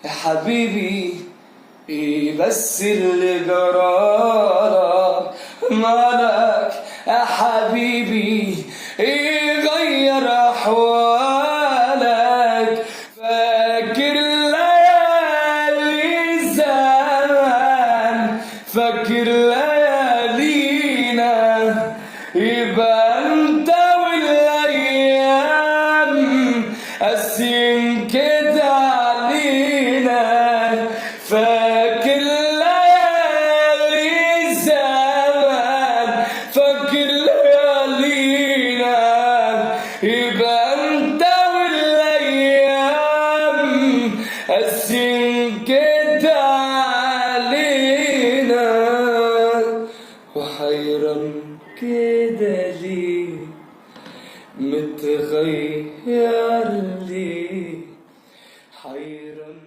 حبيبي إيه بس اللي جرالك مالك يا حبيبي إيه غير أحوالك فاكر ليالي زمان فاكر ليالينا يبقى انت والايام قاسين كده علينا فاكر ليالي زمان فاكر ليالينا يبقى انت والايام قاسين كده علينا وحيران كده ليه متغير ليه حيران